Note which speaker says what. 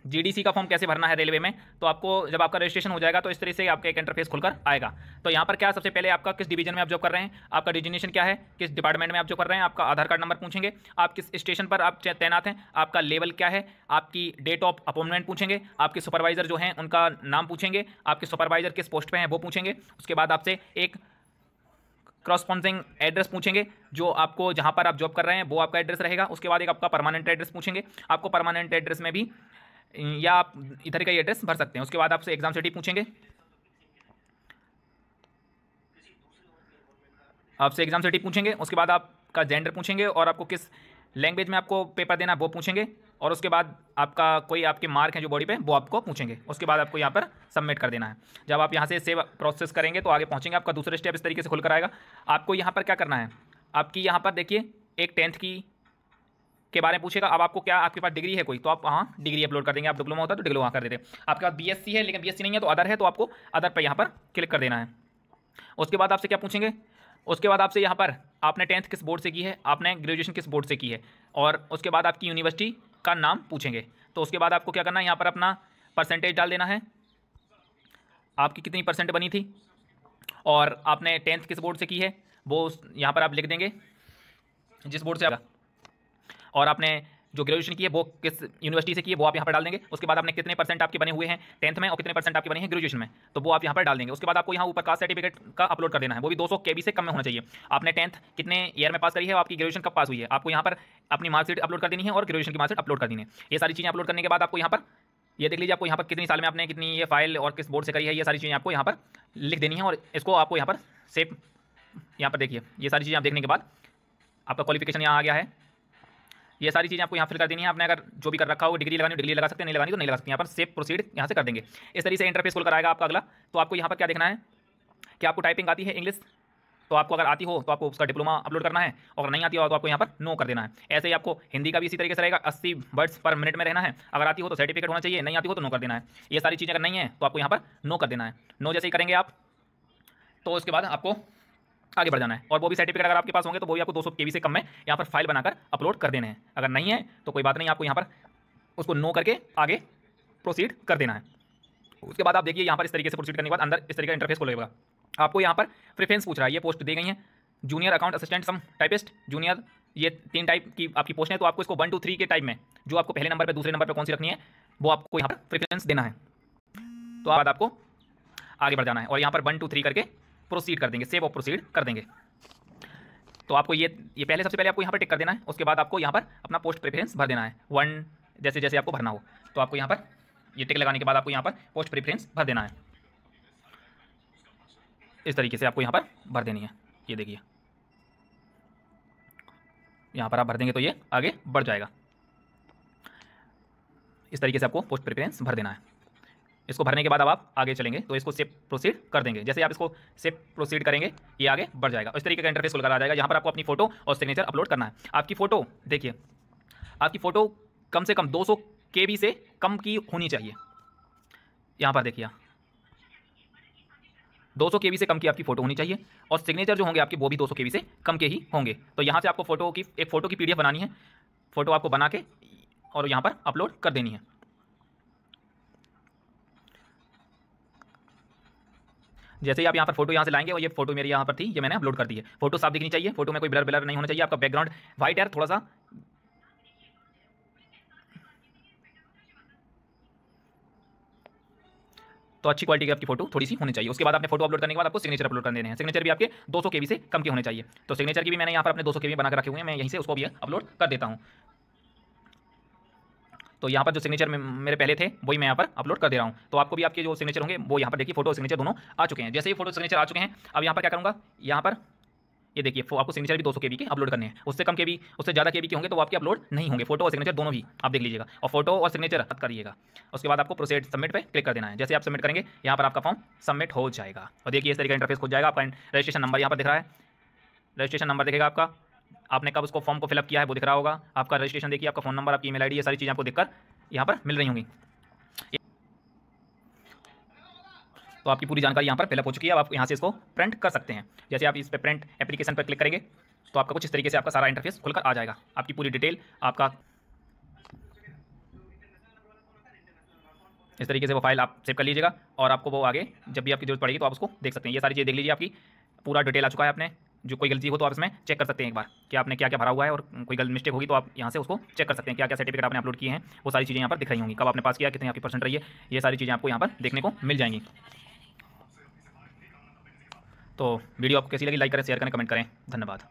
Speaker 1: GDC का form कैसे भरना है रेलवे में, तो आपको जब आपका रजिस्ट्रेशन हो जाएगा तो इस तरह से आपका एक इंटरफेस खुलकर आएगा। तो यहाँ पर क्या, सबसे पहले आपका किस डिवीजन में आप जॉब कर रहे हैं, आपका डिजिग्नेशन क्या है, किस डिपार्टमेंट में आप जॉब कर रहे हैं, आपका आधार कार्ड नंबर पूछेंगे, आप किस स्टेशन पर आप तैनात हैं, आपका लेवल क्या है, आपकी डेट ऑफ अपॉइंटमेंट पूछेंगे, आपके सुपरवाइजर जो हैं उनका नाम पूछेंगे, आपके सुपरवाइजर किस पोस्ट पे हैं वो पूछेंगे। उसके बाद आपसे एक क्रॉसपॉन्सिंग एड्रेस पूछेंगे, जो आपको जहाँ पर आप जॉब कर रहे हैं वो आपका एड्रेस रहेगा। उसके बाद एक आपका परमानेंट एड्रेस पूछेंगे, आपको परमानेंट एड्रेस में भी या आप इधर का ही एड्रेस भर सकते हैं। उसके बाद आपसे एग्जाम सिटी पूछेंगे, आपसे एग्जाम सिटी पूछेंगे। उसके बाद आपका जेंडर पूछेंगे और आपको किस लैंग्वेज में आपको पेपर देना है वो पूछेंगे। और उसके बाद आपका कोई आपके मार्क हैं जो बॉडी पे वो आपको पूछेंगे। उसके बाद आपको यहाँ पर सबमिट कर देना है। जब आप यहाँ से सेव प्रोसेस करेंगे तो आगे पहुँचेंगे, आपका दूसरा स्टेप इस तरीके से खुलकर आएगा। आपको यहाँ पर क्या करना है, आपकी यहाँ पर देखिए एक 10th की के बारे में पूछेगा। अब आपको क्या, आपके पास डिग्री है कोई तो आप वहाँ डिग्री अपलोड कर देंगे, आप डिप्लोमा होता है तो डिप्लोमा कर देते। आपके पास बीएससी है लेकिन बीएससी नहीं है तो अदर है, तो आपको अदर पर यहाँ पर क्लिक कर देना है। उसके बाद आपसे क्या पूछेंगे, उसके बाद आपसे यहाँ पर आपने 10th किस बोर्ड से की है, आपने ग्रेजुएशन किस बोर्ड से की है, और उसके बाद आपकी यूनिवर्सिटी का नाम पूछेंगे। तो उसके बाद आपको क्या करना है, यहाँ पर अपना परसेंटेज डाल देना है, आपकी कितनी परसेंट बनी थी, और आपने 10th किस बोर्ड से की है वो यहाँ पर आप लिख देंगे जिस बोर्ड से आप, और आपने जो ग्रेजुएशन की है वो किस यूनिवर्सिटी से की है वो आप यहाँ पर डाल देंगे। उसके बाद आपने कितने परसेंट आपके बने हुए हैं 10th में और कितने परसेंट आपके बने हैं ग्रेजुएशन में, तो वो आप यहाँ पर डाल देंगे। उसके बाद आपको यहाँ ऊपर कास्ट सर्टिफिकेट का अपलोड कर देना है, वो भी 200 KB से कम में होना चाहिए। आपने 10th कितने ईयर में पास करी है और आपकी ग्रेजुएशन कब पास हुई है, आपको यहाँ पर अपनी मार्कशीट अपलोड कर देनी है और ग्रेजुएशन की मार्कशीट अपलोड कर देनी है। ये सारी चीज़ें अपलोड करने के बाद आपको यहाँ पर ये देख लीजिए, आपको यहाँ पर कितनी साल में आपने कितनी ये फाइल और किस बोर्ड से करी है, ये सारी चीज़ें आपको यहाँ पर लिख देनी है। और इसको आपको यहाँ पर सेव, यहाँ पर देखिए ये सारी चीज़ें आप देखने के बाद आपका क्वालिफिकेशन यहाँ आ गया है। ये सारी चीज़ें आपको यहाँ फिल कर देनी है। आपने अगर जो भी कर रखा हो, डिग्री लगानी हो डिग्री लगा सकते हैं, नहीं लगानी तो नहीं लगा सकते। यहाँ पर सेव प्रोसीड यहाँ से कर देंगे। इस तरीके से इंटरफेस खुलकर आएगा आपका अगला। तो आपको यहाँ पर क्या देखना है कि आपको टाइपिंग आती है इंग्लिश, तो आपको अगर आती हो तो आपको उसका डिप्लोमा अपलोड करना है, और नहीं आती हो तो आपको यहाँ पर नो कर देना है। ऐसे ही आपको हिंदी का भी इसी तरीके से रहेगा, 80 वर्ड्स पर मिनट में रहना है। अगर आती हो तो सर्टिफिकेट होना चाहिए, नहीं आती हो तो नो कर देना है। ये सारी चीज़ें अगर नहीं है तो आपको यहाँ पर नो कर देना है। नो जैसे ही करेंगे आप तो उसके बाद आपको आगे बढ़ जाना है। और वो भी सर्टिफिकेट अगर आपके पास होंगे तो वो भी आपको 200 KB से कम में यहाँ पर फाइल बनाकर अपलोड कर देने हैं। अगर नहीं है तो कोई बात नहीं, आपको यहाँ पर उसको नो करके आगे प्रोसीड कर देना है। उसके बाद आप देखिए यहाँ पर इस तरीके से प्रोसीड करने के बाद अंदर इस तरीके का इंटरफेस खुलेगा। आपको यहाँ पर प्रेफरेंस पूछ रहा है, ये पोस्ट दी गई है जूनियर अकाउंट असिस्टेंट सम टाइपिस्ट जूनियर, ये 3 टाइप की आपकी पोस्ट है। तो आपको इसको 1 2 3 के टाइप में जो आपको पहले नंबर पर दूसरे नंबर पर कौन सी रखनी है वो आपको यहाँ पर प्रेफरेंस देना है। तो बाद आपको आगे बढ़ जाना है और यहाँ पर 1 2 3 करके प्रोसीड कर देंगे, सेव और प्रोसीड कर देंगे। तो आपको ये पहले सबसे पहले आपको यहाँ पर टिक कर देना है। उसके बाद आपको यहाँ पर अपना पोस्ट प्रेफरेंस भर देना है 1 जैसे जैसे आपको भरना हो। तो आपको यहाँ पर ये टिक लगाने के बाद आपको यहाँ पर पोस्ट प्रेफरेंस भर देना है। इस तरीके से आपको यहाँ पर भर देनी है। ये देखिए यहाँ पर आप भर देंगे तो ये आगे बढ़ जाएगा। इस तरीके से आपको पोस्ट प्रेफरेंस भर देना है। इसको भरने के बाद अब आप आगे चलेंगे तो इसको सेव प्रोसीड कर देंगे। जैसे आप इसको सेव प्रोसीड करेंगे ये आगे बढ़ जाएगा। इस तरीके का इंटरफेस खुलकर आ जाएगा। यहाँ पर आपको अपनी फोटो और सिग्नेचर अपलोड करना है। आपकी फ़ोटो देखिए, आपकी फ़ोटो कम से कम 200 KB से कम की होनी चाहिए। यहाँ पर देखिए 200 KB से कम की आपकी फ़ोटो होनी चाहिए, और सिग्नेचर जो होंगे आपके वो भी 200 KB से कम के ही होंगे। तो यहाँ से आपको फ़ोटो की एक फ़ोटो की PDF बनानी है, फ़ोटो आपको बना के और यहाँ पर अपलोड कर देनी है। जैसे ही आप यहाँ पर फोटो यहाँ से लाएंगे और ये फोटो मेरी यहाँ पर थी, ये मैंने अपलोड कर दी है। फोटो साफ दिखनी चाहिए, फोटो में कोई ब्लर ब्लर नहीं होना चाहिए। आपका बैकग्राउंड वाइट है थोड़ा सा, तो अच्छी क्वालिटी की आपकी फोटो थोड़ी सी होनी चाहिए। उसके बाद आपने फोटो अपलोड करने के बाद आपको सिग्नेचर अपलोड कर देने हैं। सिग्नेचर भी आपके 200 KB से कम के होने चाहिए। तो सिग्नेचर की भी मैंने यहाँ पर अपने 200 KB बनाकर रखे हुए हैं, मैं यहीं से उसको भी अपलोड कर देता हूँ। तो यहाँ पर जो सिग्नेचर मेरे पहले थे वही मैं यहाँ पर अपलोड कर दे रहा हूँ। तो आपको भी आपके जो सिग्नेचर होंगे वो यहाँ पर देखिए फोटो सिग्नेचर दोनों आ चुके हैं। जैसे ही फोटो सिग्नेचर आ चुके हैं अब यहाँ पर क्या करूँगा, यहाँ पर ये देखिए आपको सिग्नेचर भी 200 KB के अपलोड करने हैं। उससे कम KB उससे ज़्यादा KB के होंगे तो वो आपके अपलोड नहीं होंगे। फोटो और सिग्नेचर दोनों भी आप देख लीजिएगा, और फोटो और सिग्नेचर रद्द करिएगा। उसके बाद आपको प्रोसीड सबमिट पे क्लिक कर देना है। जैसे आप सबमिट करेंगे यहाँ पर आपका फॉर्म सबमिट हो जाएगा। और देखिए इस तरीके का इंटरफेस खुल जाएगा। आपका रजिस्ट्रेशन नंबर यहाँ पर दिख रहा है, रजिस्ट्रेशन नंबर दिखेगा आपका, आपने कब उसको फॉर्म को फिलअप किया है वो दिख रहा होगा। आपका रजिस्ट्रेशन देखिए, आपका फ़ोन नंबर, आपकी ईमेल ID, ये सारी चीज़ें आपको दिखकर यहाँ पर मिल रही होंगी। तो आपकी पूरी जानकारी यहाँ पर फिलअप हो चुकी है। अब आप यहाँ से इसको प्रिंट कर सकते हैं। जैसे आप इस पर प्रिंट एप्लीकेशन पर क्लिक करेंगे तो आपका कुछ इस तरीके से आपका सारा इंटरफेस खुलकर आ जाएगा। आपकी पूरी डिटेल, आपका इस तरीके से वो फाइल आप सेव कर लीजिएगा और आपको वो आगे जब भी आपकी जरूरत पड़ेगी तो आप उसको देख सकते हैं। ये सारी चीज़ें देख लीजिए, आपकी पूरा डिटेल आ चुका है। आपने जो कोई गलती हो तो आप इसमें चेक कर सकते हैं एक बार कि आपने क्या क्या भरा हुआ है, और कोई गलत मिस्टेक होगी तो आप यहाँ से उसको चेक कर सकते हैं। क्या क्या सर्टिफिकेट आपने अपलोड किए हैं वो सारी चीज़ें यहाँ पर दिख रही होंगी, कब आपने पास किया, कितनी आपकी परसेंट रही है, ये सारी चीज़ें आपको यहाँ पर देखने को मिल जाएंगी। तो वीडियो आपको कैसी लगी, लाइक करें, शेयर करें, कमेंट करें। धन्यवाद।